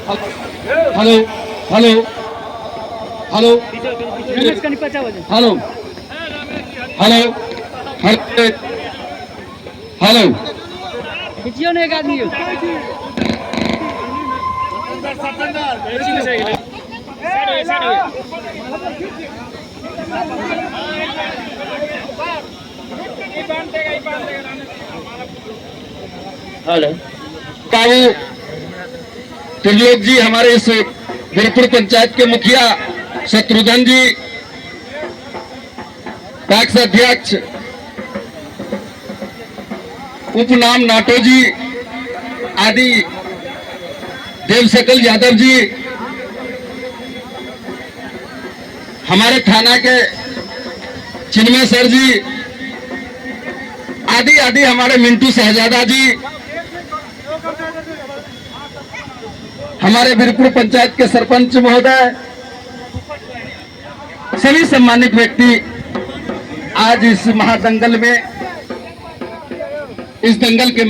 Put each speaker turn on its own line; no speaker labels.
hello hello hello hello hello hello
खिचियो ने एक आदमी
हेलो काऊ त्रिलोक जी, हमारे इस वीरपुर पंचायत के मुखिया शत्रुघ्न जी, पैक्स अध्यक्ष उपनाम नाटो जी आदि, देवशकल यादव जी, हमारे थाना के चिन्मय सर जी आदि आदि, हमारे मिंटू शहजादा जी, हमारे वीरपुर पंचायत के सरपंच महोदय, सभी सम्मानित व्यक्ति आज इस महादंगल में, इस दंगल के